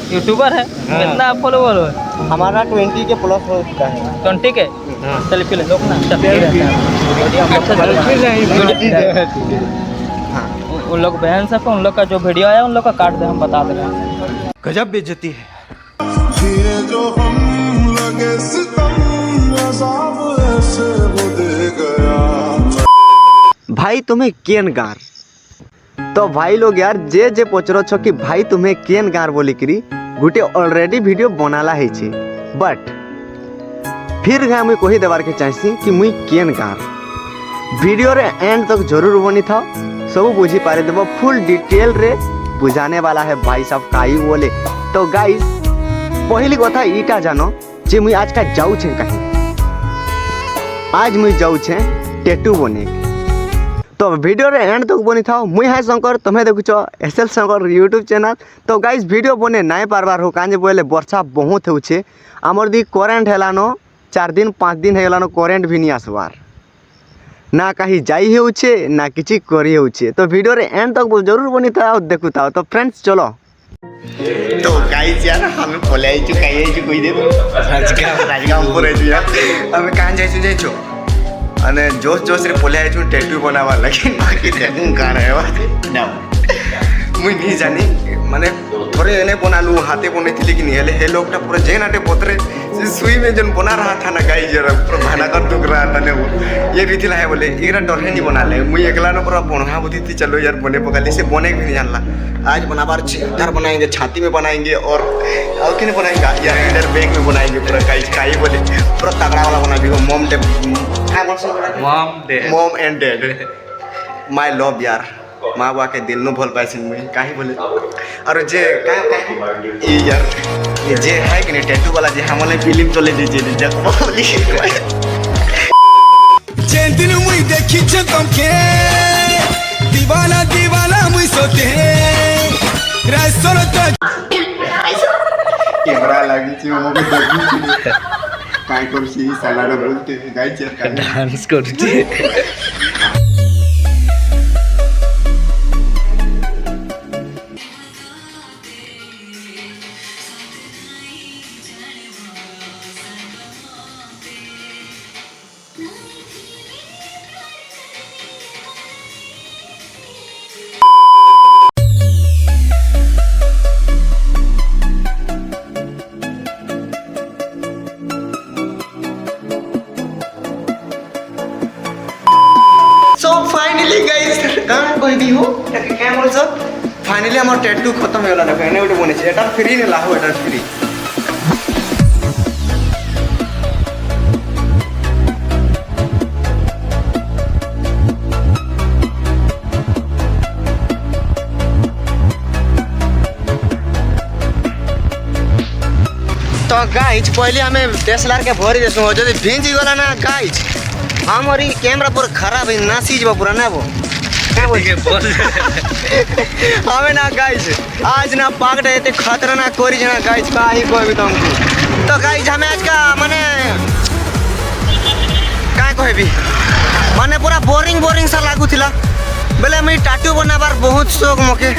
YouTuber है। कितना follower है? हमारा 20 के प्लस हो चुका है। 20 के? सेल्फी ले लो ना। उन लोग बहन सब उन लोग का जो वीडियो आया उन लोग का काट दे, हम बता दे रहे हैं। गजब बेइज्जती है। भाई तुम्हें केन गार तो भाई लोग यार जे जे पचरो छो कि भाई तुम्हें केन गार बोली करी गुटे ऑलरेडी वीडियो बनाला है छे, बट फिर मुई कही देवार के चाहसी कि मुई केन गार वीडियो रे एंड तक जरूर बनी था, सब बुझी पारे देव, फुल डिटेल रे बुझाने वाला है भाई साहब काई बोले। तो गाइस पहली कथा इटा जानो जे मुई आज का जाऊ छे कहीं, आज मुई जाऊ छे टैटू बने। तो वीडियो रे एंड तक बनी था। मुई है शंकर, तुम्हें देखुच एसएल शंकर यूट्यूब चैनल। तो गाइस वीडियो बने नाई पारबार हो काजे बोले वर्षा बहुत होछे, आमर दी करेंट हेलानो 4 दिन 5 दिन हेलानो करेंट भी नहीं आसबार, ना कहीं जाई होछे ना किछि करी होछे। तो वीडियो रे एंड तक जरूर बनी था और देखु था। तो फ्रेंड्स चलो। तो गाइस यार हम बोले आइछु काई आइछु कोई दे राजगाम पर आइछु यार, हम कहां जाइछु जाइछु अने जोश जोश रे बोले आइछु टैटू बनावा, लेकिन बाकी देखूं कार है बात ना मुई नहीं जानी माने थोड़े एने बनालू हाथे बने थी, लेकिन हेले हे लोगटा पूरा जेनाटे पोतरे से सुई में जन बना रहा था ना गाइस यार, पूरा भाना कर दुख रहा था ने वो ये भी थिला है बोले एकरा डरे नहीं बना ले। मुई एकला न पूरा बनहा बुद्धि थी, चलो यार बने पकाली से बने भी नहीं जानला। आज बनाबार इधर बनाएंगे, छाती में बनाएंगे और किने बनाएंगे यार, इधर बैग में बनाएंगे पूरा गाइस काई बोले पूरा तगड़ा वाला बना भी हो। Mom and dad my love यार, माँ बाप के दिल नो भूल पाए मुझे काहे बोले। और जे का ये यार ये जे है कि नहीं टैटू वाला जे हमने फिल्म चले जे जब बोली जे दिन मुई देखी छ तुमके दीवाना दीवाना मुई सोते रासोलो तो कैमरा लगी थी वो भी देखी काय करसी साला रे बोलते गाइस यार डांस करते। So finally guys काम कोई भी हो क्या बोल सब फाइनली हमार टैटू खत्म होला ना कहने उठे बने छे एटा फ्री ने लाहो एटा फ्री। तो गाइज पहले हमें डीएसएलआर के भरी देसु जदी भिंज गला ना गाइज हमारी कैमरा पूरा खराब है ना सीजबा पूरा ना वो हमें ना गाइज आज ना पाकट है खतरा ना कोरी जना गाइज का ही कोई भी तुमको। तो गाइज हमें आज का माने का कहे भी माने पूरा बोरिंग सा लागू थिला बोले मैं टैटू बनाबार बहुत शौक मके।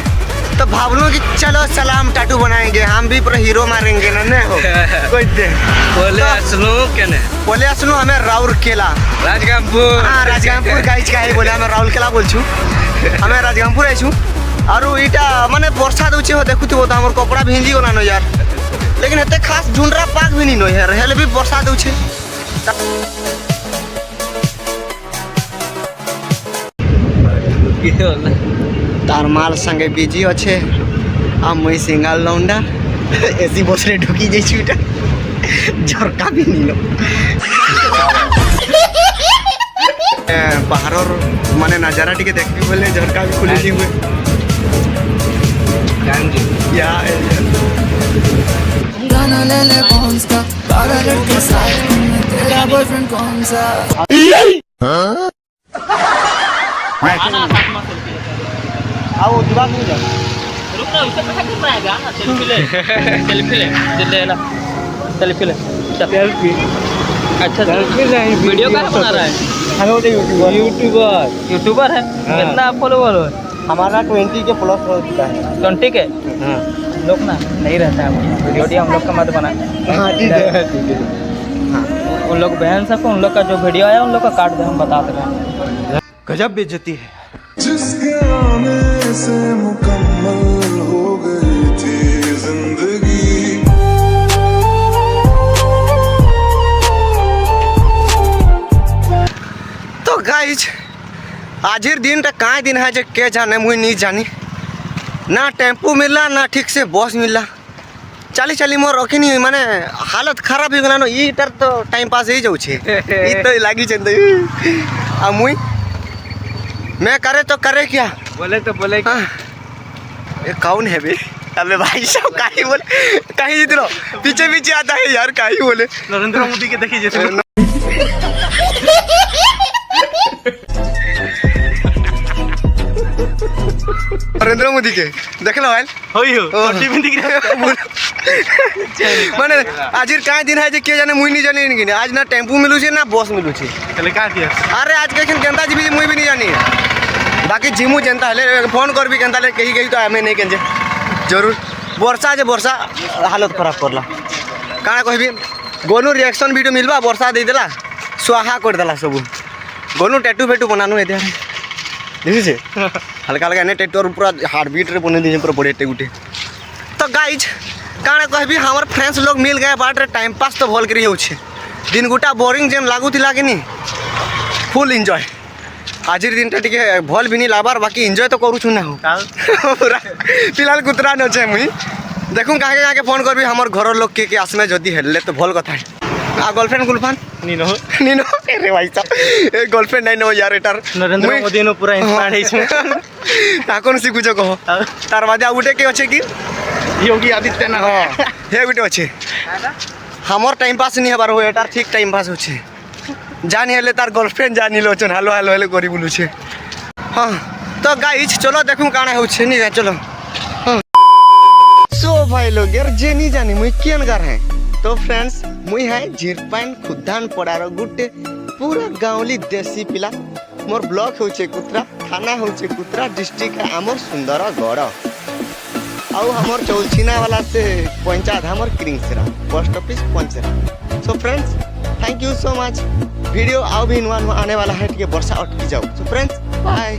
तो भावलू कि चलो चला हम टैटू बनाएंगे, हम भी पूरा हीरो मारेंगे ना हो कोई दे बोले असलू हमें राउरकेला राजगामपुर। हाँ राजगामपुर गाइज का है बोले हमें राउरकेला बोल छू, हमें राजगामपुर आइछू। और इटा माने वर्षा दउचे हो देखु तो हमर कपड़ा भिंजी गला न यार, लेकिन एते खास झुंडरा पाक भी नहीं नो यार, हेले भी वर्षा दउचे। तार माल संगे बिजी अच्छे आ मुई सिंगल लौंडा एसी बस रे ढुकी जाइछु इटा झरका भी नहीं लो बाहर माने नजारा टिके देखबी बोले झरका भी खुले दी हुए या गाना ले ले कौन सा पागल लड़के साथ में तेरा बॉयफ्रेंड कौन सा। आओ दिमाग नहीं जा रुक ना उससे पता कर रहा है गाना सेल्फी ले जल्दी ले सेल्फी ले। अच्छा वीडियो कहाँ बना रहा है? हमें बोलते यूट्यूबर है। कितना फॉलोवर हो? हमारा 20 के प्लस हो चुका है। 20 के हाँ लोग ना नहीं रहता है वीडियो हम लोग का मत बना। हाँ ठीक है ठीक है। हाँ उन लोग बहन सबको उन लोग का जो वीडियो आया उन लोग का काट दे, हम बता दे रहे हैं। गजब बेइज्जती है। जिसके आने से मुकम्मल हो गई थी जिंदगी। तो गाइज आजिर दिन टा काहे दिन है जे के जाने मुई नहीं जानी। ना टेम्पू मिलला ना ठीक से बस मिलला। चली चली मोर रखनी माने हालत खराब हो गला नो। इटर तो टाइम पास ही जाऊ छे। ई तो लागी छे आ मुई मैं करे तो करे क्या बोले तो बोले ये कौन है बे? अबे भाई साहब काहे बोले काहे इधर पीछे पीछे आता है यार काहे बोले नरेंद्र मोदी के देखिए जैसे नरेंद्र मोदी के देख लो भाई टीवी दिख रहा है। माने आजिर काहे दिन है जे के जाने मुई नहीं जानी इनकी आज ना टेम्पू मिलू छे ना बस मिलू छे। चले का किया अरे आज के केंता जी भी मुई भी नहीं जानी बाकी जिमू जनता हले फोन कर भी केंता ले कही गई तो हमें नहीं केंजे जरूर वर्षा जे वर्षा हालत खराब करला काहे कहबी गोनू रिएक्शन वीडियो मिलबा वर्षा दे देला स्वाहा कर देला सब गोनू टैटू फेटू बनानु है देखी छे हल्का हल्का ने टैटू पूरा हार्ट बीट रे बने दी पूरा बड़े गुटे। तो गाइज काहे कहबी हमर फ्रेंड्स लोग मिल गए बाट रे टाइम पास तो भल करी हो छे दिन गुटा बोरिंग जेन लागू थिला कि नहीं फुल एंजॉय आजिर दिन टिके भल भी नहीं लाबार बाकी एंजॉय तो करू छु ना हो पूरा फिलहाल कुतरा न छे मुई देखूं काहे काहे फोन करबी हमर घर लोग के आसमे जदी हेले तो भल कथा है। आ गर्लफ्रेंड गुलफान नीनो नीनो अरे भाई साहब ए गर्लफ्रेंड नहीं नो यार एटार नरेंद्र मोदी नो पूरा इंस्पायर्ड है छे ताकोन सिकु जो कहो तार बादे उठे के अछि कि योगी आदित्यनाथ हां हे गुटे अछि हमर टाइम पास नहीं हबार हो एटार ठीक टाइम पास हो छे जानी हेले तार गर्लफ्रेंड जानी लो छन हालो हालो हेले करी बुलु छे। हां तो गाइस चलो देखूं काना हो छे नहीं चलो। सो भाई लोग यार जे नहीं जानी मुई केन गार है तो फ्रेंड्स मुई है झिरपाइन खुदान पड़ार गुटे पूरा गाँवली देसी पिला मोर ब्लॉक होचे कुतरा थाना होचे कुतरा डिस्ट्रिक्ट है आमर सुंदरगढ़ आउ हमर चौलछिना वाला से पंचायत हमर Kringsara post office Panchra. So friends thank you so much video आओ भी नुआ आने वाला है ठीक है वर्षा अटकी जाओ। So friends bye.